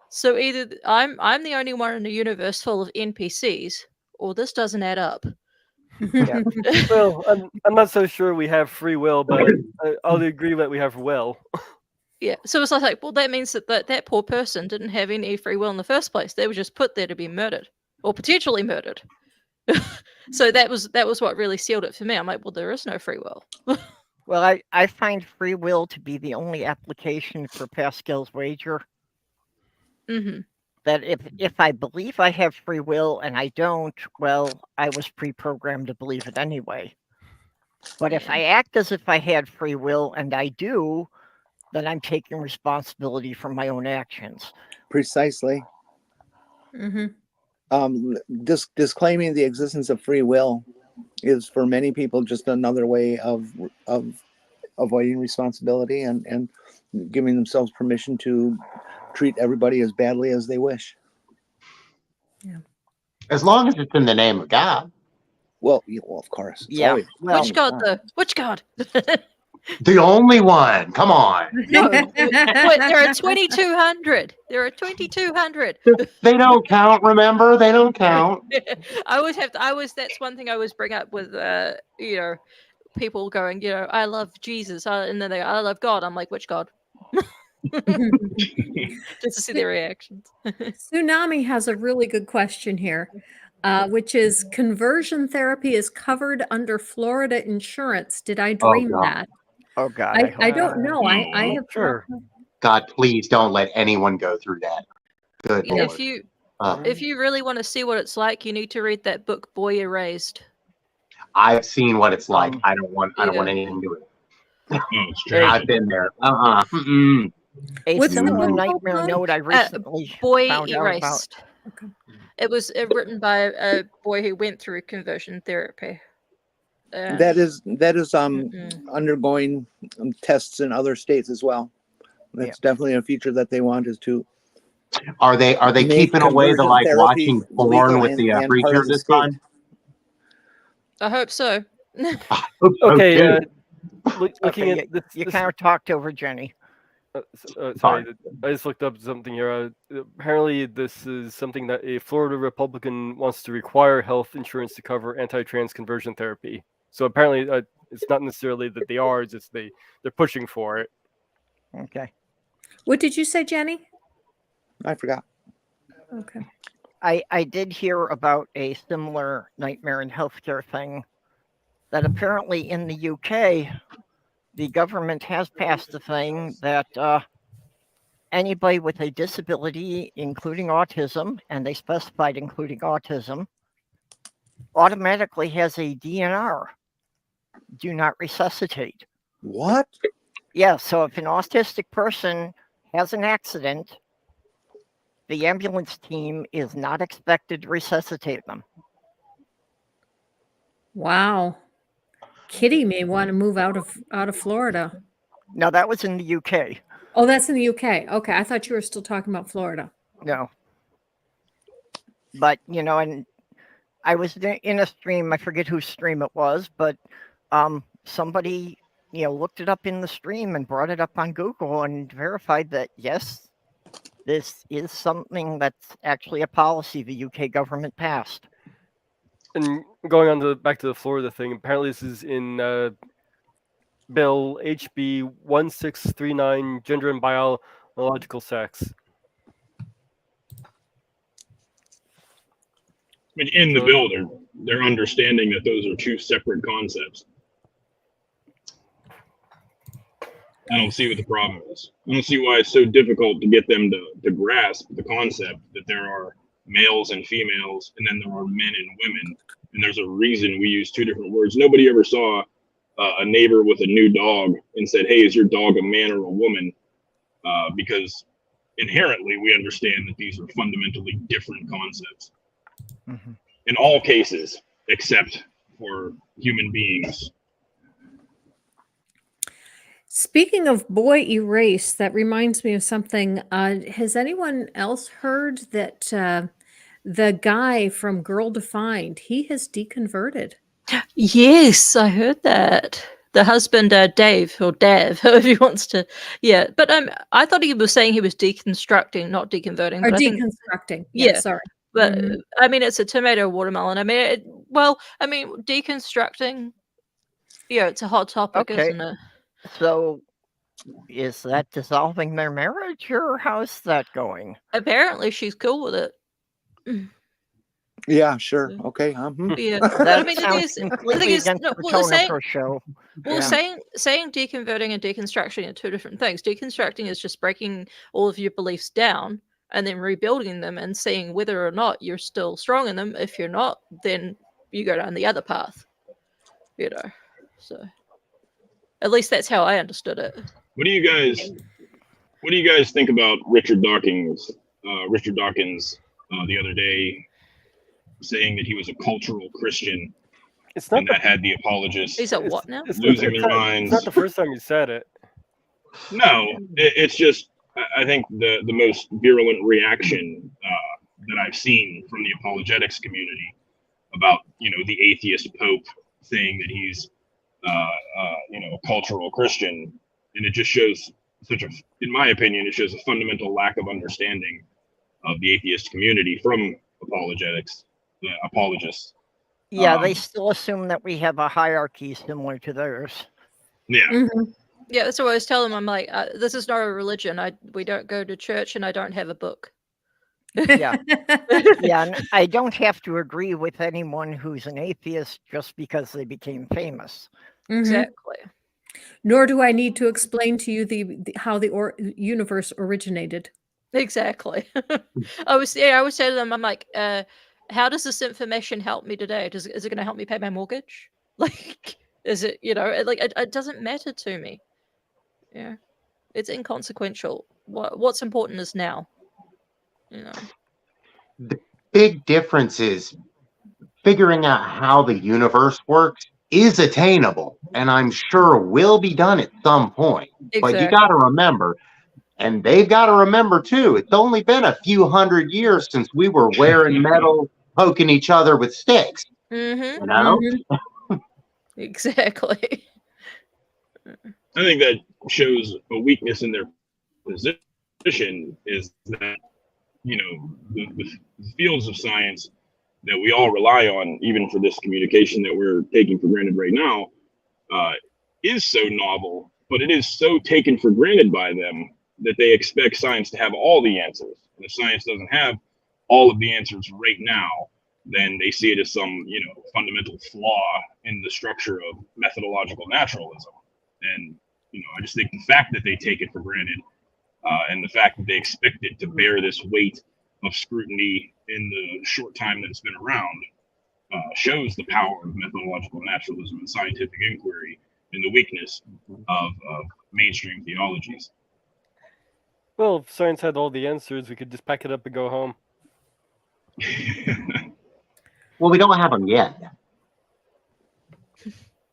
So either I'm the only one in a universe full of NPCs, or this doesn't add up. Yeah. well, I'm not so sure we have free will, but I'll agree that we have will. Yeah, so it's like, well, that means that poor person didn't have any free will in the first place. They were just put there to be murdered or potentially murdered. So that was what really sealed it for me. I'm like, well, there is no free will. Well, I find free will to be the only application for Pascal's wager. Mm-hmm. That if I believe I have free will and I don't, well, I was pre-programmed to believe it anyway. But if I act as if I had free will and I do, then I'm taking responsibility for my own actions. Precisely. Mm-hmm. Disclaiming the existence of free will is for many people just another way of avoiding responsibility and giving themselves permission to treat everybody as badly as they wish. Yeah. As long as it's in the name of God. Well, of course. It's Yeah. always Well, Which God, though? Which God? The only one. Come on. No, wait, there are 2,200. There are 2,200. They don't count, remember? They don't count. That's one thing I always bring up with, people going, I love Jesus. And then I love God. I'm like, which God? Just to see their reactions. Tsunami has a really good question here, which is conversion therapy is covered under Florida insurance. Did I dream God. that? Oh God, I don't know. I have Sure. God, please don't let anyone go through that. Good Lord. If you really want to see what it's like, you need to read that book, Boy Erased. I've seen what it's like. I don't want anything to do with it. I've been there. Mm-mm. A What's the similar book nightmare called? note I recently Boy found out about. Erased. Okay. It was written by a boy who went through conversion therapy. that is undergoing tests in other states as well. That's definitely a feature that they want, is to Are they keeping away the conversion therapy watching porn with the and part preacher of the this state. time? I hope so. Okay, looking Okay, at this, you kind of talked over Jenny. sorry, I just looked up something here. Apparently, this is something that a Florida Republican wants to require health insurance to cover anti-trans conversion therapy. So apparently, it's not necessarily that they are; it's just they're pushing for it. Okay. What did you say, Jenny? I forgot. Okay. I did hear about a similar nightmare in healthcare thing that apparently in the UK, the government has passed a thing that anybody with a disability, including autism, and they specified including autism, automatically has a DNR, do not resuscitate. the ambulance team is not expected to resuscitate them. Wow. Kitty may want to move out of Florida. Now, that was in the UK. Oh, that's in the UK. Okay, I thought you were still talking about Florida. No. But, you know, and I was in a stream, I forget whose stream it was, but somebody, you know, looked it up in the stream and brought it up on Google and verified that, yes, this is something that's actually a policy the UK government passed. And going on back to the Florida thing, apparently this is in Bill HB 1639, gender and biological sex. I mean, in the bill, they're understanding that those are two separate concepts. I don't see what the problem is. I don't see why it's so difficult to get them to grasp the concept that there are males and females, and then there are men and women. And there's a reason we use two different words. Nobody ever saw a neighbor with a new dog and said, hey, is your dog a man or a woman? Because inherently we understand that these are fundamentally different concepts. Mm-hmm. In all cases, except for human beings. Speaking of boy erase, that reminds me of something. Has anyone else heard that the guy from Girl Defined, he has deconverted? Yes, I heard that. The husband, Dave, or Dav, however he wants to. Yeah, but I thought he was saying he was deconstructing, not deconverting. Or but deconstructing. Yeah, sorry. But I mean, it's a tomato watermelon. I mean, deconstructing. Yeah, it's a hot topic, Okay. isn't it? So, is that dissolving their marriage, or how's that going? Apparently, she's cool with it. Yeah, sure. Okay. Yeah, That I mean, sounds completely against the tone of her show. Well, Yeah. saying deconverting and deconstructing are two different things. Deconstructing is just breaking all of your beliefs down and then rebuilding them and seeing whether or not you're still strong in them. If you're not, then you go down the other path. You know, so at least that's how I understood it. What do you guys think about Richard Dawkins? The other day saying that he was a cultural Christian. It's not and that had the apologists. He's a what now? Losing their minds. It's not the first time you said it. No, it's just I think the most virulent reaction that I've seen from the apologetics community about the atheist pope saying that he's a cultural Christian, and it just shows in my opinion, it shows a fundamental lack of understanding of the atheist community from apologetics, apologists. Yeah, they still assume that we have a hierarchy similar to theirs. Yeah. Mm-hmm. Yeah, that's what I was telling them. I'm like, this is not a religion. We don't go to church, and I don't have a book. Yeah. Yeah, and I don't have to agree with anyone who's an atheist just because they became famous. Exactly. Nor do I need to explain to you how the universe originated. Exactly. I was saying to them, I'm like, how does this information help me today? Is it going to help me pay my mortgage? Like, is it, it doesn't matter to me. Yeah. It's inconsequential. What's important is now. The big difference is figuring out how the universe works is attainable, and I'm sure will be done at some point. Exactly. But you got to remember, and they've got to remember too, it's only been a few hundred years since we were wearing metal, poking each other with sticks. Mm-hmm. You know? Mm-hmm. Exactly. I think that shows a weakness in their position is that, the fields of science that we all rely on, even for this communication that we're taking for granted right now, is so novel, but it is so taken for granted by them that they expect science to have all the answers. And if science doesn't have all of the answers right now, then they see it as some, fundamental flaw in the structure of methodological naturalism. And, I just think the fact that they take it for granted and the fact that they expect it to bear this weight of scrutiny in the short time that it's been around shows the power of methodological naturalism and scientific inquiry and the weakness of mainstream theologies. Well, if science had all the answers, we could just pack it up and go home. Well, we don't have them yet.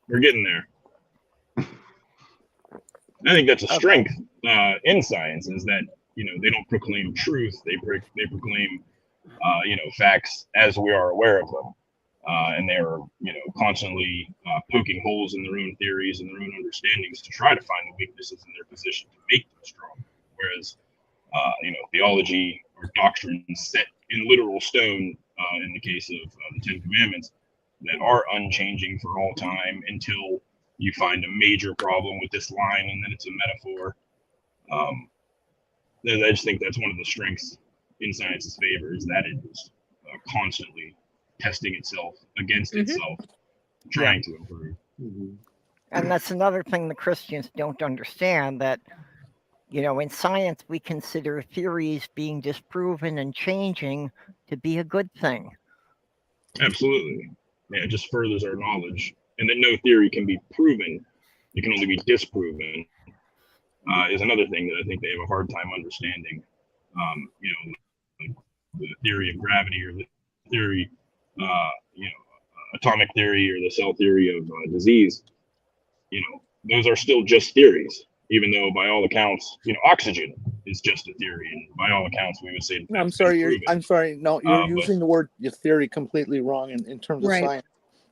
We're getting there. I think that's a strength in science, is that they don't proclaim truth; they proclaim facts as we are aware of them, and they're constantly poking holes in their own theories and their own understandings to try to find the weaknesses in their position to make them strong. Whereas theology or doctrines set in literal stone, in the case of the Ten Commandments, that are unchanging for all time until you find a major problem with this line, and then it's a metaphor. I just think that's one of the strengths in science's favor, is that it is constantly testing itself against itself, trying to improve. And that's another thing the Christians don't understand, that in science we consider theories being disproven and changing to be a good thing. Absolutely. Yeah, it just furthers our knowledge. And that no theory can be proven, it can only be disproven, is another thing that I think they have a hard time understanding. The theory of gravity, or the theory, atomic theory, or the cell theory of disease, those are still just theories, even though by all accounts, oxygen is just a theory, and by all accounts we would say I'm sorry. No, you're using the word theory completely wrong in terms of science.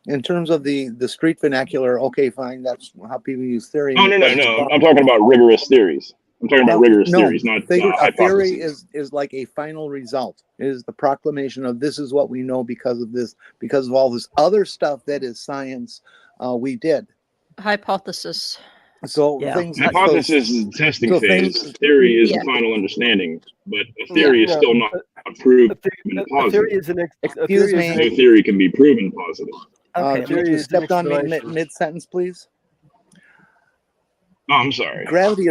In terms of the street vernacular, okay, fine, that's how people use theory. No. I'm talking about rigorous theories. I'm talking about rigorous theories, not a theory hypotheses. is like a final result. It is the proclamation of this is what we know because of this, because of all this other stuff that is science we did. Hypothesis. So things. Hypothesis is the testing phase. Theory is the final understanding, but a theory is still not proven positive. No theory can be proven positive. Okay, you stepped on me mid-sentence, please. Oh, I'm sorry. Gravity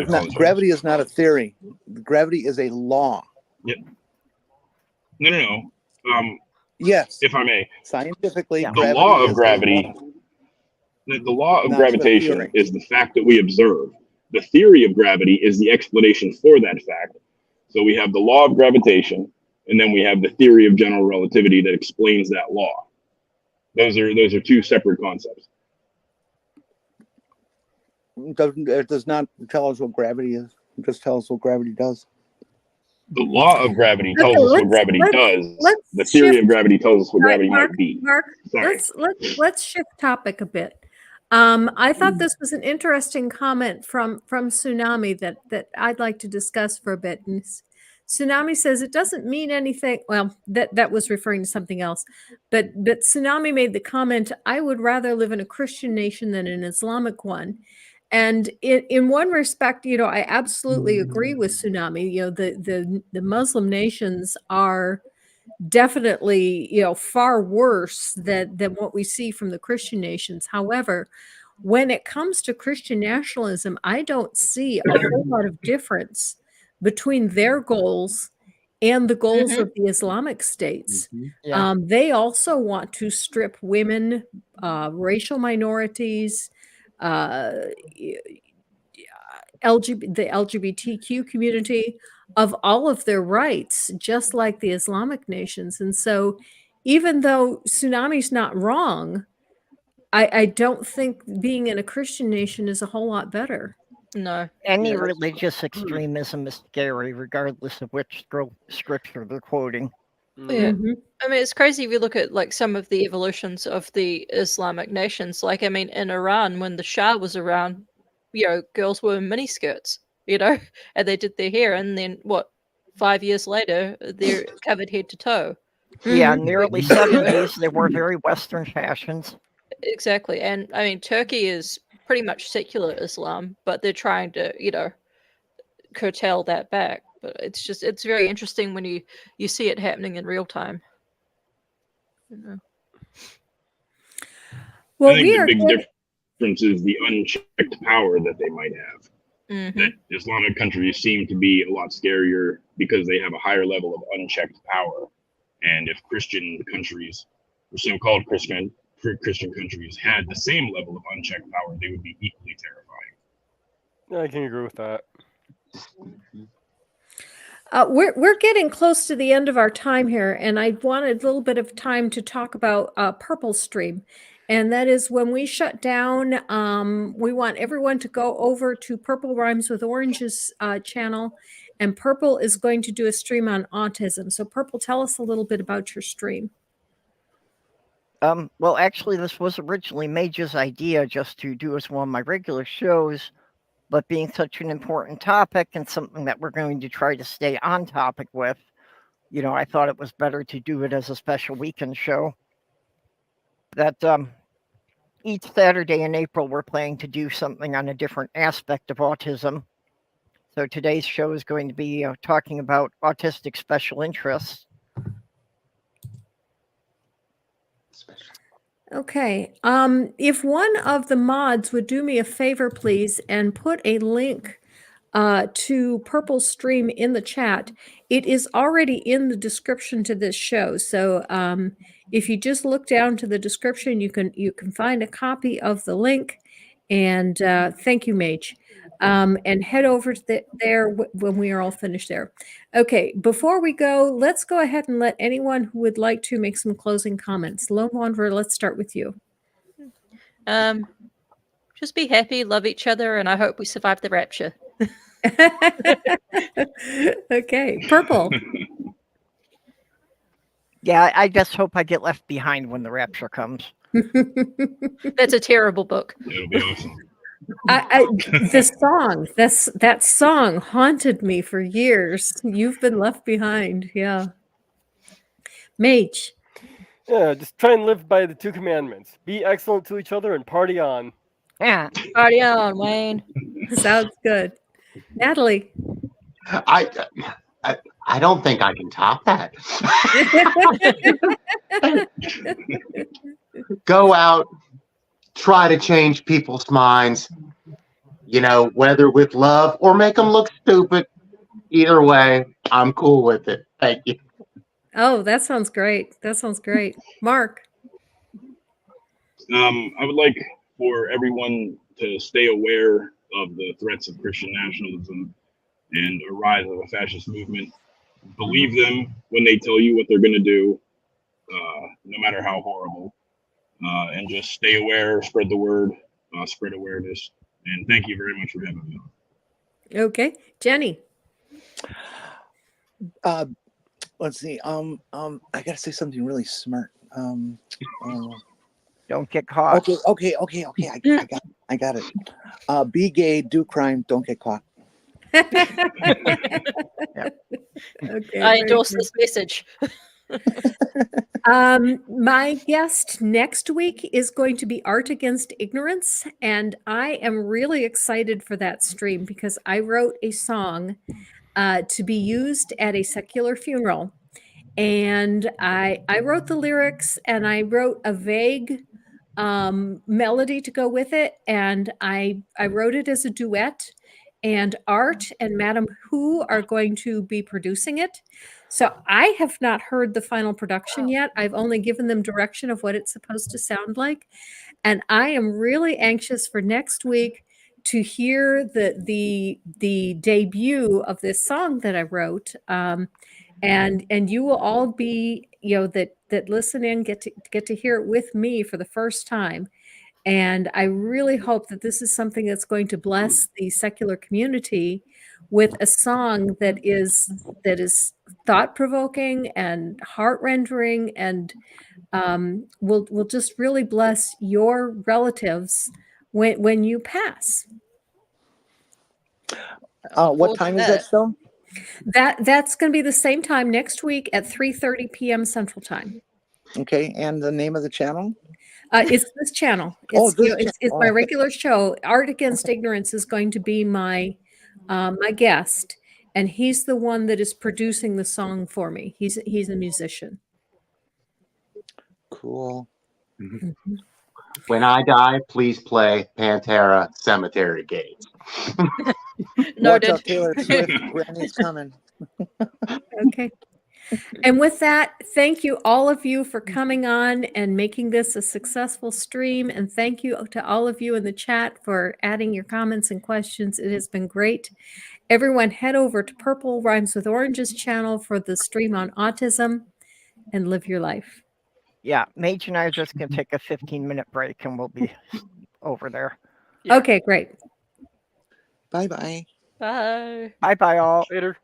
is not a theory. Gravity is a law. Yep. No. Yes. If I may. Scientifically, the law of gravity. The law of gravitation is the fact that we observe. The theory of gravity is the explanation for that fact. So we have the law of gravitation, and then we have the theory of general relativity that explains that law. Those are two separate concepts. It does not tell us what gravity is. It just tells us what gravity does. The law of gravity tells us what gravity does. The theory of gravity tells us what gravity might be. Mark, let's shift topic a bit. I thought this was an interesting comment from Tsunami that I'd like to discuss for a bit. And Tsunami says it doesn't mean anything. Well, that was referring to something else. But Tsunami made the comment, I would rather live in a Christian nation than an Islamic one. And in one respect, I absolutely agree with Tsunami. The Muslim nations are definitely, far worse than what we see from the Christian nations. However, when it comes to Christian nationalism, I don't see a whole lot of difference between their goals and the goals of the Islamic states. They also want to strip women, racial minorities, the LGBTQ community of all of their rights, just like the Islamic nations. And so even though Tsunami's not wrong, I don't think being in a Christian nation is a whole lot better. No. Any religious extremism is scary, regardless of which scripture they're quoting. Yeah. I mean, it's crazy if you look at like some of the evolutions of the Islamic nations. Like, I mean, in Iran, when the Shah was around, girls were in miniskirts, and they did their hair. And then 5 years later, they're covered head to toe. Yeah, in the early 70s, they were very Western fashions. Exactly. And I mean, Turkey is pretty much secular Islam, but they're trying to, curtail that back. But it's very interesting when you see it happening in real time. Well, I think the big difference is the unchecked power that they might have. That Islamic countries seem to be a lot scarier because they have a higher level of unchecked power. And if Christian countries, or so-called Christian countries, had the same level of unchecked power, they would be equally terrifying. Yeah, I can agree with that. We're getting close to the end of our time here, and I wanted a little bit of time to talk about Purple Stream. And that is when we shut down, we want everyone to go over to Purple Rhymes with Orange's channel, and Purple is going to do a stream on autism. So Purple, tell us a little bit about your stream. Well, actually, this was originally Mage's idea, just to do as one of my regular shows, but being such an important topic and something that we're going to try to stay on topic with, you know, I thought it was better to do it as a special weekend show. That each Saturday in April, we're planning to do something on a different aspect of autism. So today's show is going to be talking about autistic special interests. Okay. If one of the mods would do me a favor, please, and put a link to Purple Stream in the chat. It is already in the description to this show. So if you just look down to the description, you can find a copy of the link. And thank you, Mage. And head over to there when we are all finished there. Okay, before we go, let's go ahead and let anyone who would like to make some closing comments. Lone Wanderer, let's start with you. Just be happy, love each other, and I hope we survive the rapture. Okay, Purple. Yeah, I just hope I get left behind when the rapture comes. That's a terrible book. It'll be awesome. That song haunted me for years. You've been left behind. Yeah. Mage. Yeah, just try and live by the 2 commandments. Be excellent to each other and party on. Yeah. Party on, Wayne. Sounds good. Natalie. I don't think I can top that. Go out, try to change people's minds, you know, whether with love or make them look stupid. Either way, I'm cool with it. Thank you. Oh, that sounds great. That sounds great. Mark. I would like for everyone to stay aware of the threats of Christian nationalism and a rise of a fascist movement. Believe them when they tell you what they're going to do, no matter how horrible. And just stay aware, spread the word, spread awareness. And thank you very much for having me on. Okay. Jenny. Let's see. I gotta say something really smart. Don't get caught. Okay. I got it. Be gay, do crime, don't get caught. Okay, I endorse this message. My guest next week is going to be Art Against Ignorance, and I am really excited for that stream because I wrote a song to be used at a secular funeral, and I wrote the lyrics and I wrote a vague melody to go with it, and I wrote it as a duet. And Art and Madam Who are going to be producing it. So I have not heard the final production yet. I've only given them direction of what it's supposed to sound like. And I am really anxious for next week to hear the debut of this song that I wrote. And you will all be, you know, that listen in, get to hear it with me for the first time. And I really hope that this is something that's going to bless the secular community with a song that is thought-provoking and heart-rendering, and will just really bless your relatives when you pass. What time is that show? That's going to be the same time next week at 3:30 p.m. Central Time. Okay, and the name of the channel? It's this channel. It's my regular show. Art Against Ignorance is going to be my my guest, and he's the one that is producing the song for me. He's a musician. Cool. Mm-hmm. When I die, please play Pantera Cemetery Gates. Watch out, Taylor Swift. Granny's coming. Okay. And with that, thank you all of you for coming on and making this a successful stream. And thank you to all of you in the chat for adding your comments and questions. It has been great. Everyone head over to Purple Rhymes with Oranges channel for the stream on autism and live your life. Yeah, Mage and I are just going to take a 15-minute break and we'll be over there. Yeah. Okay, great. Bye-bye. Bye. Bye-bye, all. Later.